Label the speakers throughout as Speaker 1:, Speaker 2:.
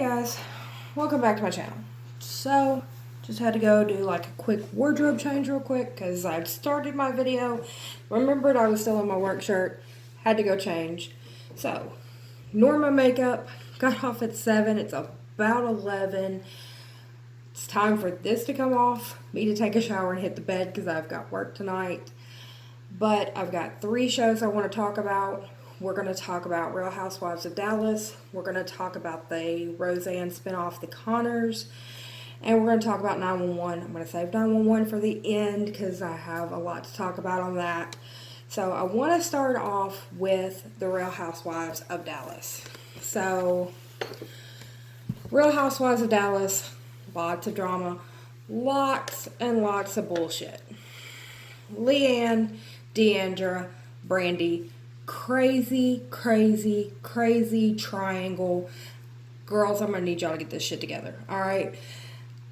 Speaker 1: guys, welcome back to my channel. So, just had to go do like a quick wardrobe change real quick because I'd started my video, remembered I was still in my work shirt, had to go change. So, Norma makeup, got off at 7, it's about 11. It's time for this to come off, me to take a shower and hit the bed because I've got work tonight. But I've got 3 shows I want to talk about. We're going to talk about Real Housewives of Dallas. We're going to talk about the Roseanne spinoff, The Connors. And we're going to talk about 911. I'm going to save 911 for the end because I have a lot to talk about on that. So I want to start off with the Real Housewives of Dallas. So, Real Housewives of Dallas, lots of drama, lots and lots of bullshit. Leanne, Deandra, Brandy, crazy triangle. Girls, I'm gonna need y'all to get this shit together, alright?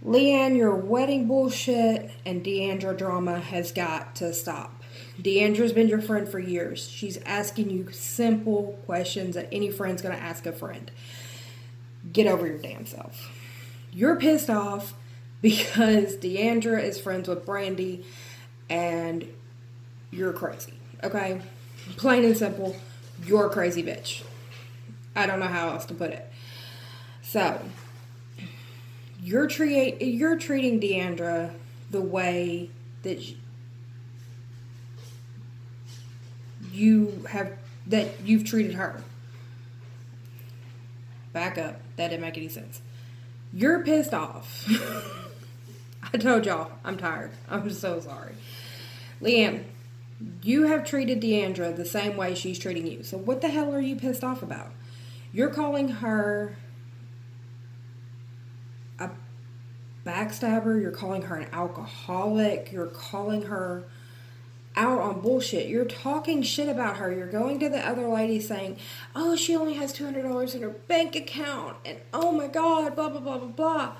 Speaker 1: Leanne, your wedding bullshit and Deandra drama has got to stop. Deandra's been your friend for years. She's asking you simple questions that any friend's gonna ask a friend. Get over your damn self. You're pissed off because Deandra is friends with Brandy and you're crazy, okay? Plain and simple, you're a crazy bitch. I don't know how else to put it. So, you're treating Deandra the way that you've treated her. Back up. That didn't make any sense. You're pissed off. I told y'all, I'm tired. I'm so sorry. Leanne, you have treated Deandra the same way she's treating you. So what the hell are you pissed off about? You're calling her a backstabber. You're calling her an alcoholic. You're calling her out on bullshit. You're talking shit about her. You're going to the other lady saying, oh, she only has $200 in her bank account. And oh my God, blah, blah, blah, blah, blah.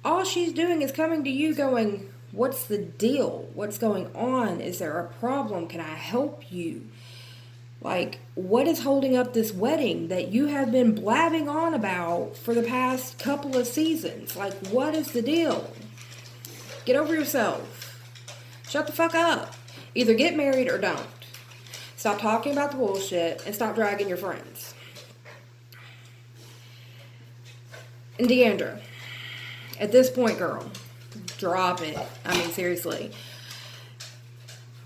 Speaker 1: All she's doing is coming to you going, what's the deal? What's going on? Is there a problem? Can I help you? Like, what is holding up this wedding that you have been blabbing on about for the past couple of seasons? Like, what is the deal? Get over yourself. Shut the fuck up. Either get married or don't. Stop talking about the bullshit and stop dragging your friends. And Deandra, at this point, girl, drop it. I mean, seriously.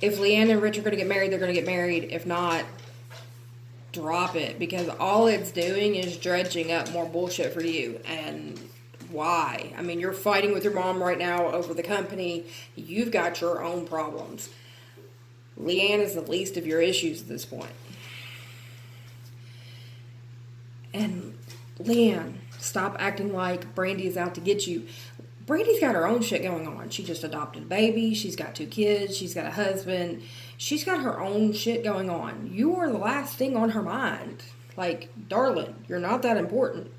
Speaker 1: If Leanne and Rich are going to get married, they're going to get married. If not, drop it. Because all it's doing is dredging up more bullshit for you. And why? I mean, you're fighting with your mom right now over the company. You've got your own problems. Leanne is the least of your issues at this point. And Leanne, stop acting like Brandy is out to get you. Brandy's got her own shit going on. She just adopted a baby. She's got 2 kids. She's got a husband. She's got her own shit going on. You are the last thing on her mind. Like, darling, you're not that important.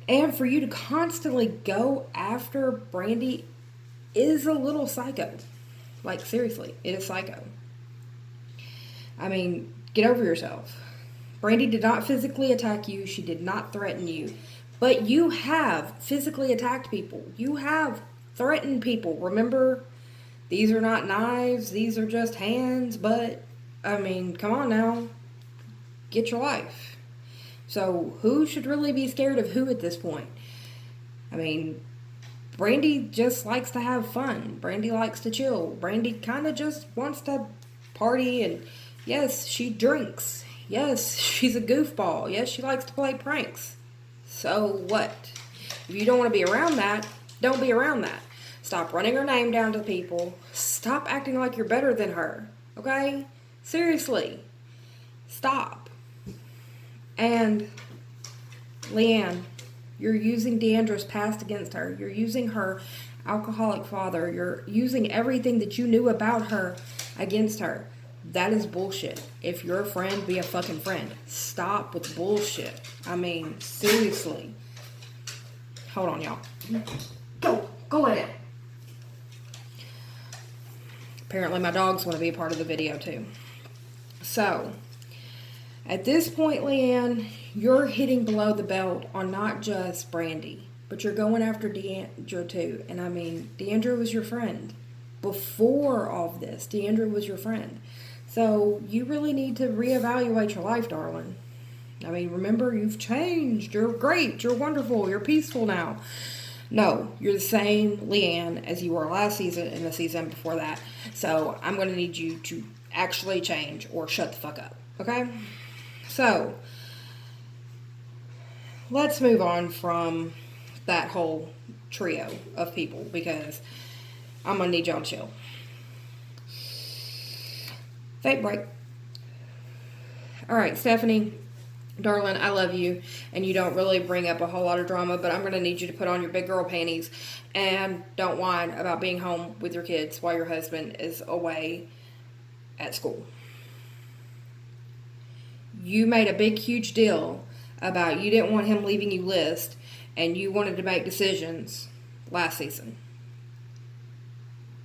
Speaker 1: And for you to constantly go after Brandy is a little psycho. Like, seriously, it is psycho. I mean, get over yourself. Brandy did not physically attack you. She did not threaten you. But you have physically attacked people. You have threatened people. Remember, these are not knives. These are just hands. But, I mean, come on now. Get your life. So, who should really be scared of who at this point? I mean, Brandy just likes to have fun. Brandy likes to chill. Brandy kind of just wants to party. And, yes, she drinks. Yes, she's a goofball. Yes, she likes to play pranks. So what? If you don't want to be around that, don't be around that. Stop running her name down to people. Stop acting like you're better than her. Okay? Seriously. Stop. And Leanne, you're using Deandra's past against her. You're using her alcoholic father. You're using everything that you knew about her against her. That is bullshit. If you're a friend, be a fucking friend. Stop with bullshit. I mean, seriously. Hold on, y'all. Go lay down. Apparently my dogs want to be a part of the video too. So, At this point, Leanne, you're hitting below the belt on not just Brandy, but you're going after Deandra too. And I mean, Deandra was your friend. Before all of this, Deandra was your friend. So you really need to reevaluate your life, darling. I mean, remember, you've changed. You're great. You're wonderful. You're peaceful now. No, you're the same Leanne as you were last season and the season before that. So I'm going to need you to actually change or shut the fuck up. Okay? So, let's move on from that whole trio of people because I'm going to need y'all to chill. Fake break. Alright, Stephanie, darling, I love you, and you don't really bring up a whole lot of drama, but I'm going to need you to put on your big girl panties and don't whine about being home with your kids while your husband is away at school. You made a big, huge deal about you didn't want him leaving you list, and you wanted to make decisions last season.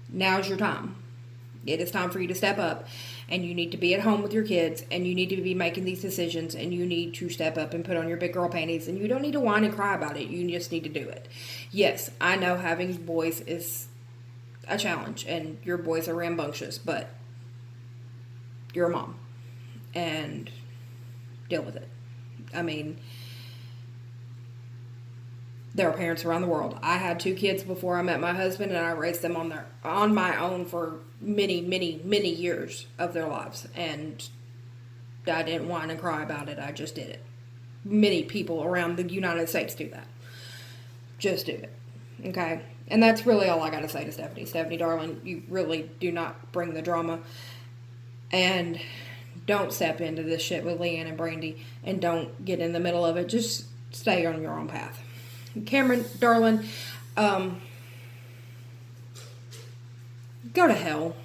Speaker 1: Now's your time. It is time for you to step up, and you need to be at home with your kids, and you need to be making these decisions, and you need to step up and put on your big girl panties, and you don't need to whine and cry about it. You just need to do it. Yes, I know having boys is a challenge, and your boys are rambunctious, but you're a mom, and deal with it. I mean, there are parents around the world. I had 2 kids before I met my husband, and I raised them on my own for many, many, many years of their lives. And I didn't whine and cry about it. I just did it. Many people around the United States do that. Just do it. Okay? And that's really all I got to say to Stephanie. Stephanie, darling, you really do not bring the drama. And don't step into this shit with Leanne and Brandy, and don't get in the middle of it. Just stay on your own path. Cameron, darling, go to hell.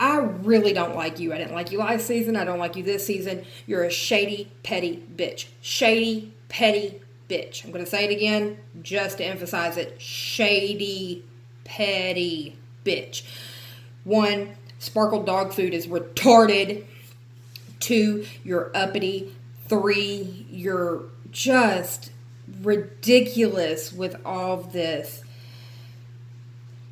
Speaker 1: I really don't like you. I didn't like you last season. I don't like you this season. You're a shady, petty bitch. Shady, petty bitch. I'm going to say it again just to emphasize it. Shady, petty bitch. 1, sparkled dog food is retarded. 2, you're uppity. 3, you're just ridiculous with all of this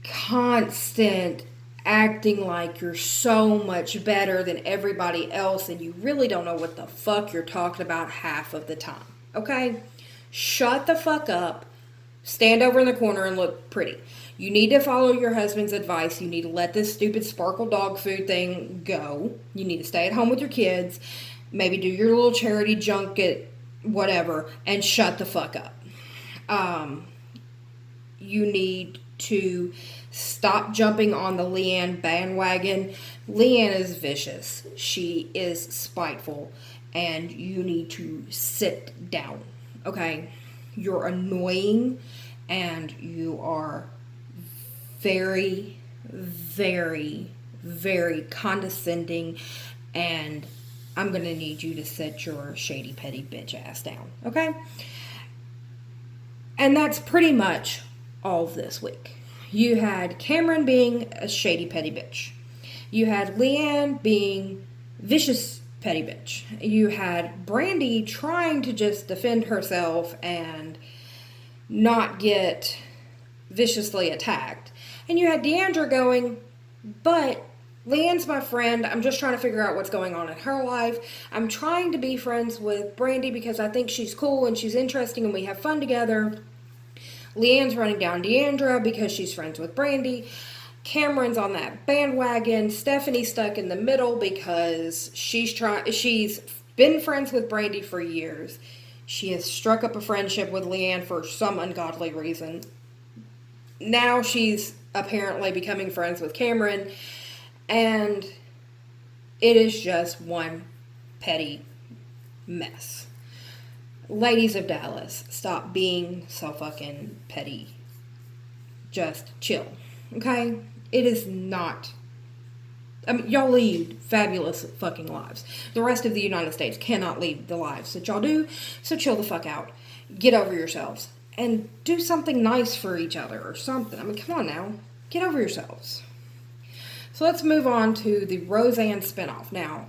Speaker 1: constant acting like you're so much better than everybody else, and you really don't know what the fuck you're talking about half of the time. Okay? Shut the fuck up. Stand over in the corner and look pretty. You need to follow your husband's advice. You need to let this stupid sparkle dog food thing go. You need to stay at home with your kids. Maybe do your little charity junket, whatever, and shut the fuck up. You need to stop jumping on the Leanne bandwagon. Leanne is vicious. She is spiteful. And you need to sit down. Okay? You're annoying. And you are very, very, very condescending. And I'm going to need you to set your shady, petty bitch ass down. Okay? And that's pretty much all of this week. You had Cameron being a shady, petty bitch. You had Leanne being vicious, petty bitch. You had Brandy trying to just defend herself and not get viciously attacked. And you had Deandra going, but Leanne's my friend. I'm just trying to figure out what's going on in her life. I'm trying to be friends with Brandy because I think she's cool and she's interesting and we have fun together. Leanne's running down Deandra because she's friends with Brandy. Cameron's on that bandwagon. Stephanie's stuck in the middle because she's been friends with Brandy for years. She has struck up a friendship with Leanne for some ungodly reason. Now she's apparently becoming friends with Cameron. And it is just one petty mess. Ladies of Dallas, stop being so fucking petty. Just chill. Okay? It is not. I mean, y'all lead fabulous fucking lives. The rest of the United States cannot lead the lives that y'all do. So chill the fuck out. Get over yourselves. And do something nice for each other or something. I mean, come on now. Get over yourselves. So let's move on to the Roseanne spinoff. Now,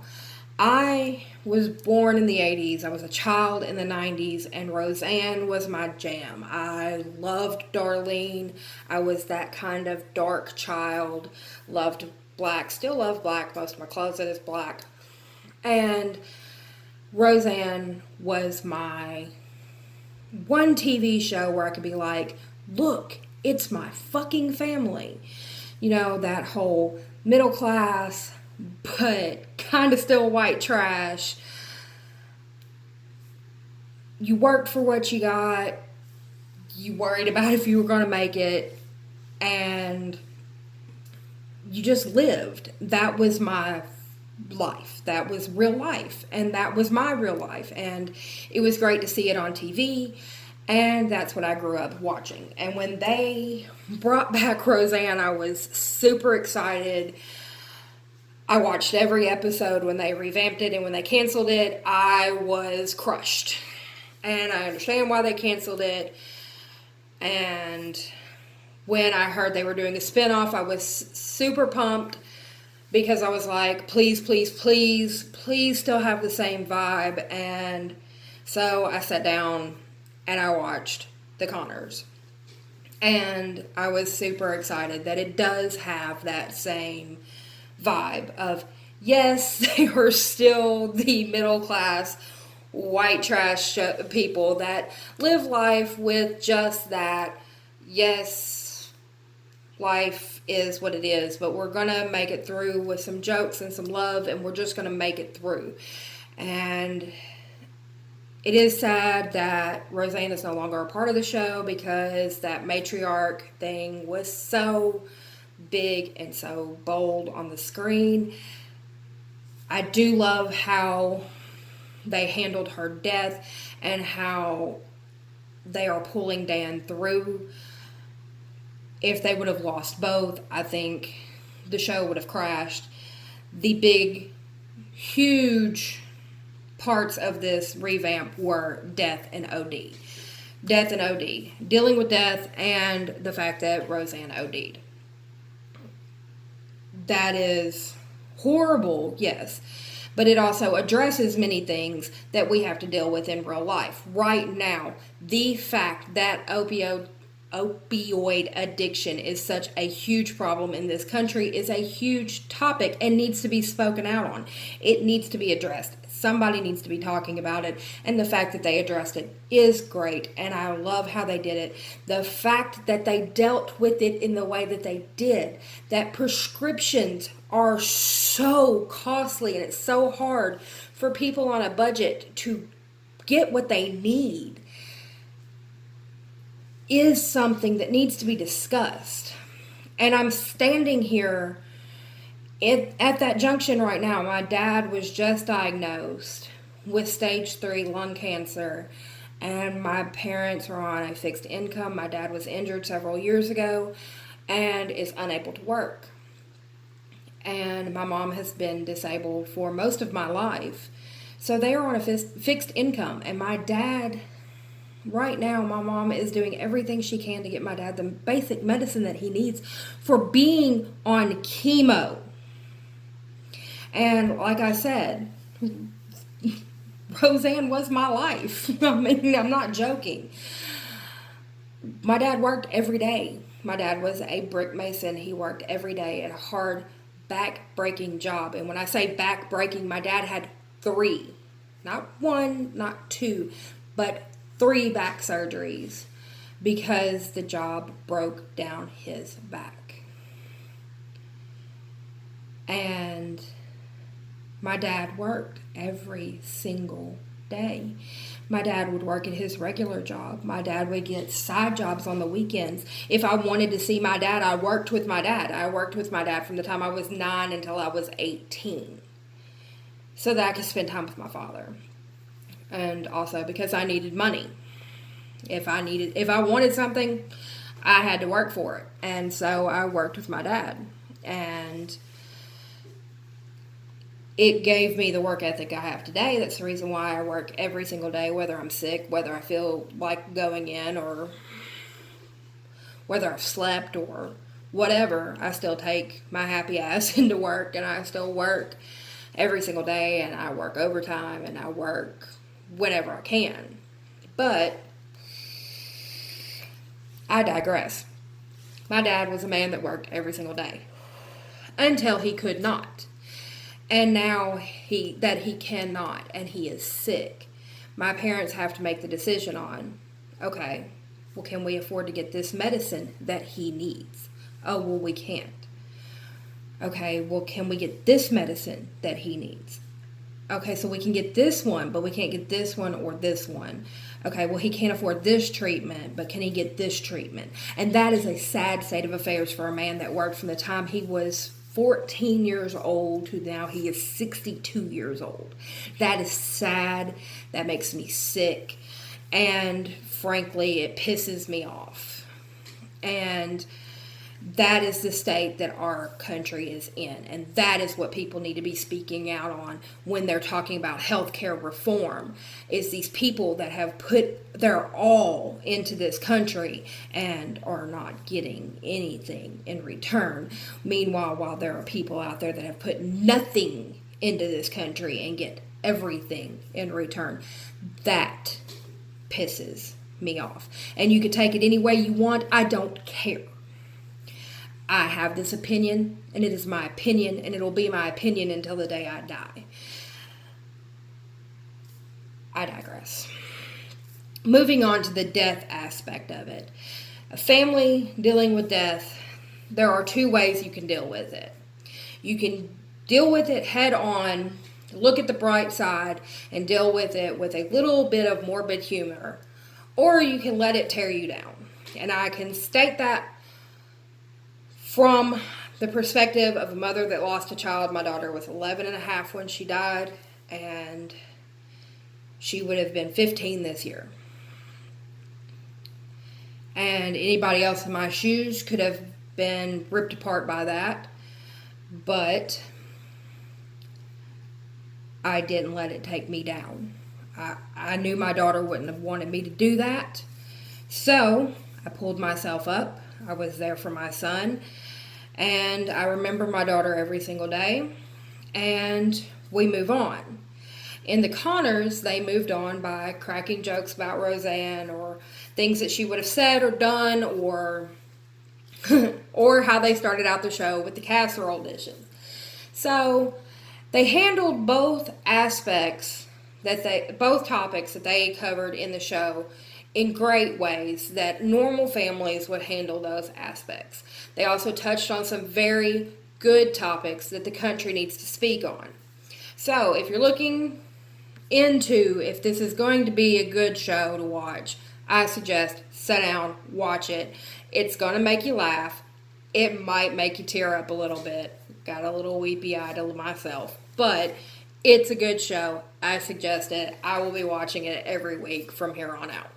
Speaker 1: I was born in the 80s. I was a child in the 90s, and Roseanne was my jam. I loved Darlene. I was that kind of dark child. Loved black. Still love black. Most of my closet is black. And Roseanne was my one TV show where I could be like, look, it's my fucking family. You know, that whole middle class, but kind of still white trash. You worked for what you got. You worried about if you were going to make it. And you just lived. That was my life. That was real life. And that was my real life. And it was great to see it on TV. And that's what I grew up watching. And when they brought back Roseanne, I was super excited. I watched every episode when they revamped it, and when they canceled it, I was crushed. And I understand why they canceled it. And when I heard they were doing a spinoff, I was super pumped because I was like, please, please, please, please still have the same vibe. And so I sat down and I watched The Conners. And I was super excited that it does have that same vibe of, yes, they are still the middle class white trash people that live life with just that, yes, life is what it is, but we're gonna make it through with some jokes and some love, and we're just gonna make it through. And it is sad that Roseanne is no longer a part of the show because that matriarch thing was so big and so bold on the screen. I do love how they handled her death and how they are pulling Dan through. If they would have lost both, I think the show would have crashed. The big, huge parts of this revamp were death and OD. Death and OD. Dealing with death and the fact that Roseanne OD'd. That is horrible, yes. But it also addresses many things that we have to deal with in real life. Right now, the fact that opioid addiction is such a huge problem in this country is a huge topic and needs to be spoken out on. It needs to be addressed. Somebody needs to be talking about it, and the fact that they addressed it is great, and I love how they did it. The fact that they dealt with it in the way that they did, that prescriptions are so costly and it's so hard for people on a budget to get what they need, is something that needs to be discussed. And I'm standing here at that junction right now. My dad was just diagnosed with stage 3 lung cancer, and my parents are on a fixed income. My dad was injured several years ago and is unable to work. And my mom has been disabled for most of my life. So they are on a fixed income. And my dad, right now, my mom is doing everything she can to get my dad the basic medicine that he needs for being on chemo. And like I said, Roseanne was my life. I mean, I'm not joking. My dad worked every day. My dad was a brick mason. He worked every day at a hard, back-breaking job. And when I say back-breaking, my dad had 3. Not 1, not 2, but 3 back surgeries because the job broke down his back. And my dad worked every single day. My dad would work at his regular job. My dad would get side jobs on the weekends. If I wanted to see my dad, I worked with my dad. I worked with my dad from the time I was 9 until I was 18. So that I could spend time with my father. And also because I needed money. If I wanted something, I had to work for it. And so I worked with my dad. And it gave me the work ethic I have today. That's the reason why I work every single day, whether I'm sick, whether I feel like going in, or whether I've slept or whatever. I still take my happy ass into work, and I still work every single day, and I work overtime, and I work whenever I can. But I digress. My dad was a man that worked every single day until he could not. And now he cannot, and he is sick. My parents have to make the decision on, okay, well, can we afford to get this medicine that he needs? Oh, well, we can't. Okay, well, can we get this medicine that he needs? Okay, so we can get this one, but we can't get this one or this one. Okay, well, he can't afford this treatment, but can he get this treatment? And that is a sad state of affairs for a man that worked from the time he was 14 years old to now he is 62 years old. That is sad. That makes me sick. And frankly, it pisses me off. And that is the state that our country is in. And that is what people need to be speaking out on when they're talking about healthcare reform, is these people that have put their all into this country and are not getting anything in return. Meanwhile, while there are people out there that have put nothing into this country and get everything in return, that pisses me off. And you can take it any way you want. I don't care. I have this opinion, and it is my opinion, and it will be my opinion until the day I die. I digress. Moving on to the death aspect of it. A family dealing with death, there are two ways you can deal with it. You can deal with it head on, look at the bright side, and deal with it with a little bit of morbid humor. Or you can let it tear you down. And I can state that from the perspective of a mother that lost a child. My daughter was 11 and a half when she died, and she would have been 15 this year. And anybody else in my shoes could have been ripped apart by that, but I didn't let it take me down. I knew my daughter wouldn't have wanted me to do that, so I pulled myself up. I was there for my son, and I remember my daughter every single day, and we move on. In the Connors, they moved on by cracking jokes about Roseanne or things that she would have said or done, or or how they started out the show with the casserole dishes. So they handled both both topics that they covered in the show in great ways that normal families would handle those aspects. They also touched on some very good topics that the country needs to speak on. So if you're looking into if this is going to be a good show to watch, I suggest sit down, watch it. It's going to make you laugh. It might make you tear up a little bit. Got a little weepy-eyed myself. But it's a good show. I suggest it. I will be watching it every week from here on out.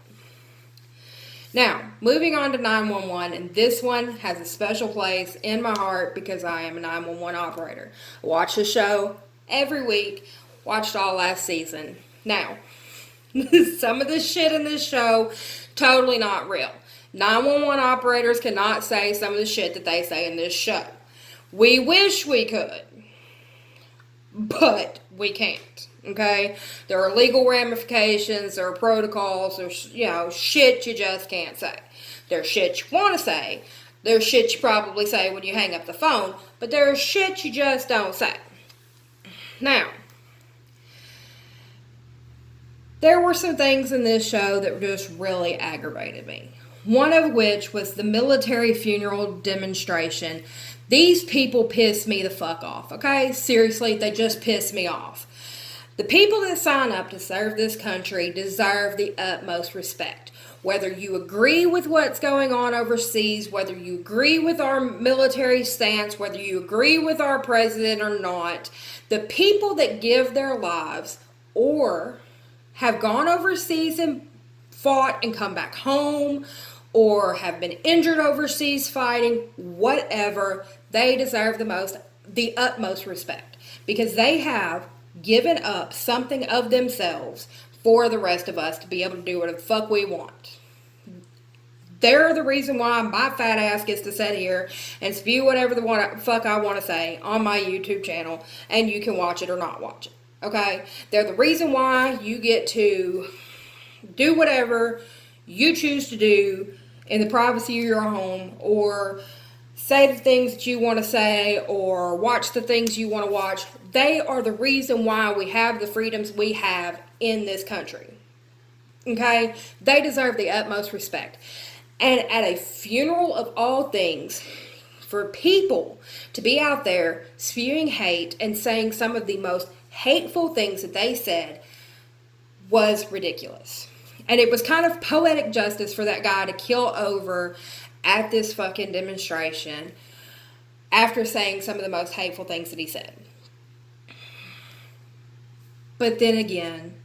Speaker 1: Now, moving on to 911, and this one has a special place in my heart because I am a 911 operator. I watch the show every week. Watched all last season. Now, some of the shit in this show, totally not real. 911 operators cannot say some of the shit that they say in this show. We wish we could, but we can't. Okay? There are legal ramifications, there are protocols, there's, shit you just can't say. There's shit you want to say. There's shit you probably say when you hang up the phone, but there's shit you just don't say. Now, there were some things in this show that just really aggravated me. One of which was the military funeral demonstration. These people piss me the fuck off, okay? Seriously, they just piss me off. The people that sign up to serve this country deserve the utmost respect. Whether you agree with what's going on overseas, whether you agree with our military stance, whether you agree with our president or not, the people that give their lives or have gone overseas and fought and come back home, or have been injured overseas fighting, whatever, they deserve the utmost respect, because they have given up something of themselves for the rest of us to be able to do whatever the fuck we want. They're the reason why my fat ass gets to sit here and spew whatever the fuck I want to say on my YouTube channel, and you can watch it or not watch it. Okay? They're the reason why you get to do whatever you choose to do in the privacy of your home, or say the things that you want to say, or watch the things you want to watch. They are the reason why we have the freedoms we have in this country. Okay? They deserve the utmost respect. And at a funeral of all things, for people to be out there spewing hate and saying some of the most hateful things that they said was ridiculous. And it was kind of poetic justice for that guy to kill over at this fucking demonstration after saying some of the most hateful things that he said. But then again,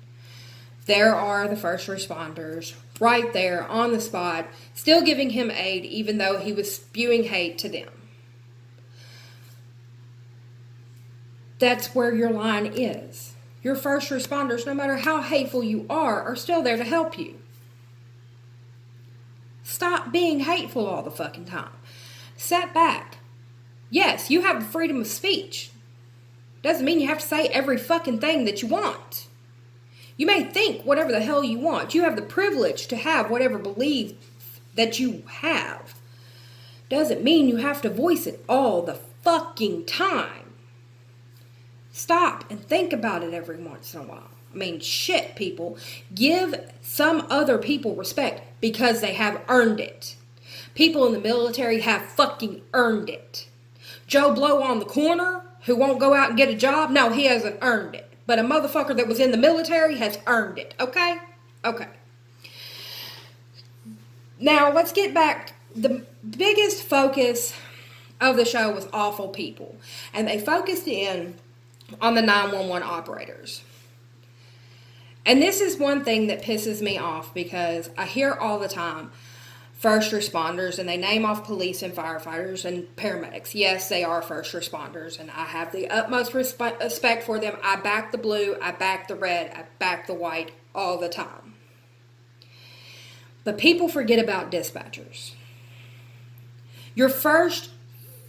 Speaker 1: there are the first responders right there on the spot, still giving him aid even though he was spewing hate to them. That's where your line is. Your first responders, no matter how hateful you are still there to help you. Stop being hateful all the fucking time. Step back. Yes, you have the freedom of speech. Doesn't mean you have to say every fucking thing that you want. You may think whatever the hell you want. You have the privilege to have whatever belief that you have. Doesn't mean you have to voice it all the fucking time. Stop and think about it every once in a while. I mean, shit, people. Give some other people respect because they have earned it. People in the military have fucking earned it. Joe Blow on the corner who won't go out and get a job, no, he hasn't earned it. But a motherfucker that was in the military has earned it, okay? Okay. Now, let's get back. The biggest focus of the show was awful people. And they focused in on the 911 operators. And this is one thing that pisses me off because I hear all the time first responders, and they name off police and firefighters and paramedics. Yes, they are first responders, and I have the utmost respect for them. I back the blue, I back the red, I back the white all the time. But people forget about dispatchers. Your first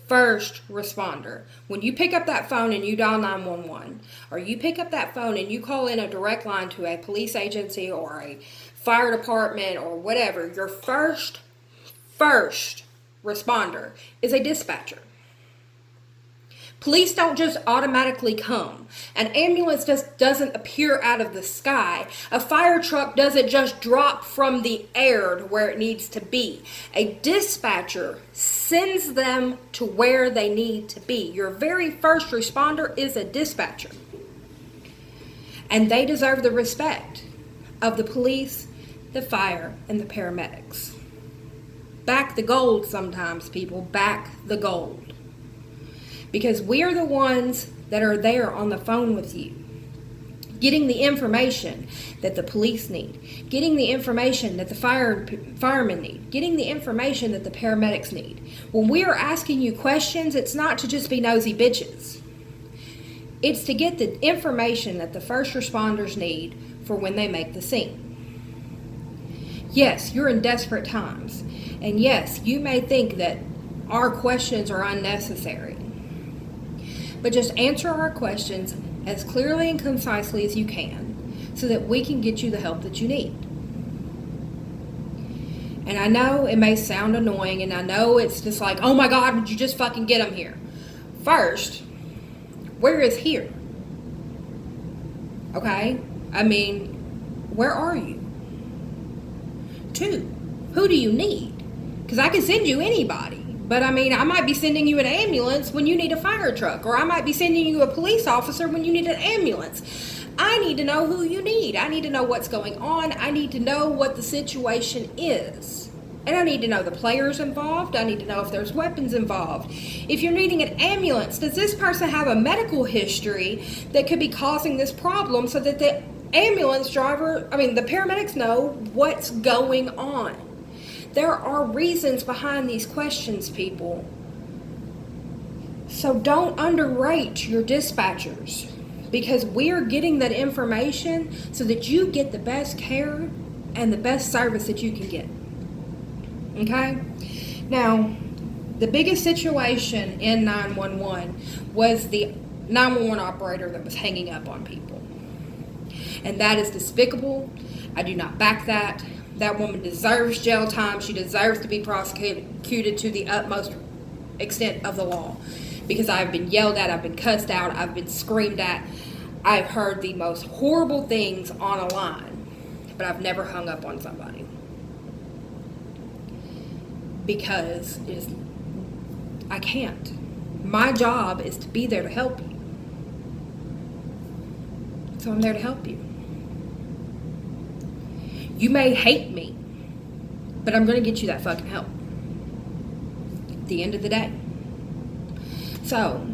Speaker 1: responder, when you pick up that phone and you dial 911, or you pick up that phone and you call in a direct line to a police agency or a fire department or whatever, your first responder is a dispatcher. Police don't just automatically come. An ambulance just doesn't appear out of the sky. A fire truck doesn't just drop from the air to where it needs to be. A dispatcher sends them to where they need to be. Your very first responder is a dispatcher. And they deserve the respect of the police, the fire, and the paramedics. Back the gold sometimes, people. Back the gold. Because we are the ones that are there on the phone with you, getting the information that the police need, getting the information that the firemen need, getting the information that the paramedics need. When we are asking you questions, it's not to just be nosy bitches. It's to get the information that the first responders need for when they make the scene. Yes, you're in desperate times. And yes, you may think that our questions are unnecessary. But just answer our questions as clearly and concisely as you can so that we can get you the help that you need. And I know it may sound annoying, and I know it's just like, oh my God, would you just fucking get them here? First, where is here? Okay? I mean, where are you? 2, who do you need? Because I can send you anybody. But I mean, I might be sending you an ambulance when you need a fire truck, or I might be sending you a police officer when you need an ambulance. I need to know who you need. I need to know what's going on. I need to know what the situation is. And I need to know the players involved. I need to know if there's weapons involved. If you're needing an ambulance, does this person have a medical history that could be causing this problem so that the the paramedics know what's going on? There are reasons behind these questions, people. So don't underrate your dispatchers, because we're getting that information so that you get the best care and the best service that you can get. Okay? Now, the biggest situation in 911 was the 911 operator that was hanging up on people. And that is despicable. I do not back that. That woman deserves jail time. She deserves to be prosecuted to the utmost extent of the law. Because I've been yelled at, I've been cussed out, I've been screamed at. I've heard the most horrible things on a line. But I've never hung up on somebody. Because I can't. My job is to be there to help you. So I'm there to help you. You may hate me, but I'm going to get you that fucking help. At the end of the day. So,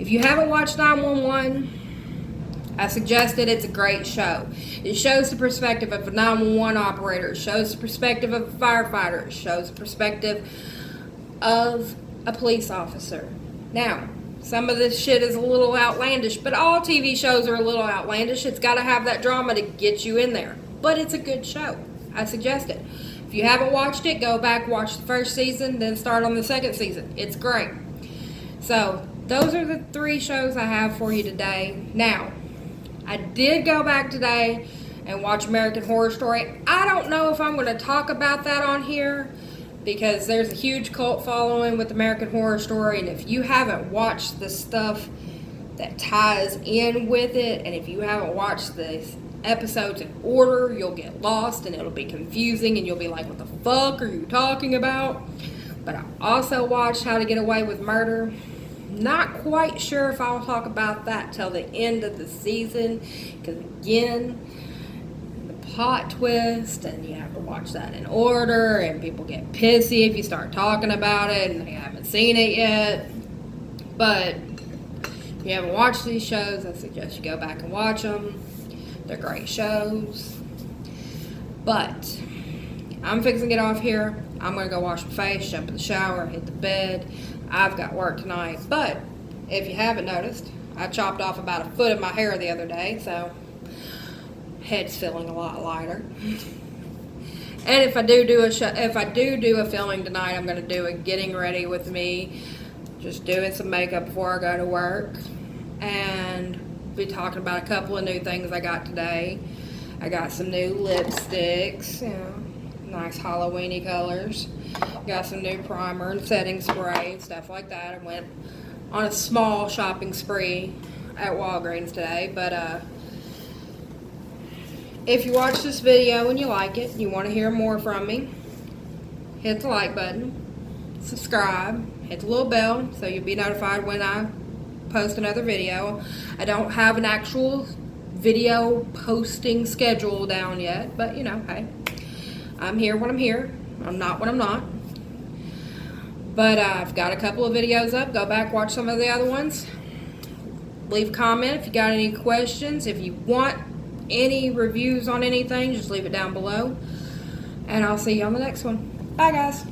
Speaker 1: if you haven't watched 911, I suggest it. It's a great show. It shows the perspective of a 911 operator. It shows the perspective of a firefighter. It shows the perspective of a police officer. Now, some of this shit is a little outlandish, but all TV shows are a little outlandish. It's got to have that drama to get you in there. But it's a good show. I suggest it. If you haven't watched it, go back, watch the first season, then start on the second season. It's great. So, those are the 3 shows I have for you today. Now, I did go back today and watch American Horror Story. I don't know if I'm going to talk about that on here because there's a huge cult following with American Horror Story, and if you haven't watched the stuff that ties in with it, and if you haven't watched the episodes in order, you'll get lost and it'll be confusing and you'll be like, what the fuck are you talking about? But I also watched How to Get Away with Murder. Not quite sure if I'll talk about that till the end of the season, because again, the plot twist, and you have to watch that in order, and people get pissy if you start talking about it and they haven't seen it yet. But if you haven't watched these shows, I suggest you go back and watch them. They're great shows. But I'm fixing to get off here. I'm going to go wash my face, jump in the shower, hit the bed. I've got work tonight. But if you haven't noticed, I chopped off about a foot of my hair the other day, so head's feeling a lot lighter. And if I do a filming tonight, I'm going to do a getting ready with me, just doing some makeup before I go to work, and be talking about a couple of new things I got today. I got some new lipsticks, nice Halloween-y colors. Got some new primer and setting spray, stuff like that. I went on a small shopping spree at Walgreens today, but if you watch this video and you like it, you want to hear more from me, hit the like button, subscribe, hit the little bell so you'll be notified when I post another video. I don't have an actual video posting schedule down yet, but hey, I'm here when I'm here. I'm not when I'm not. But I've got a couple of videos up. Go back, watch some of the other ones. Leave a comment if you got any questions. If you want any reviews on anything, just leave it down below. And I'll see you on the next one. Bye, guys.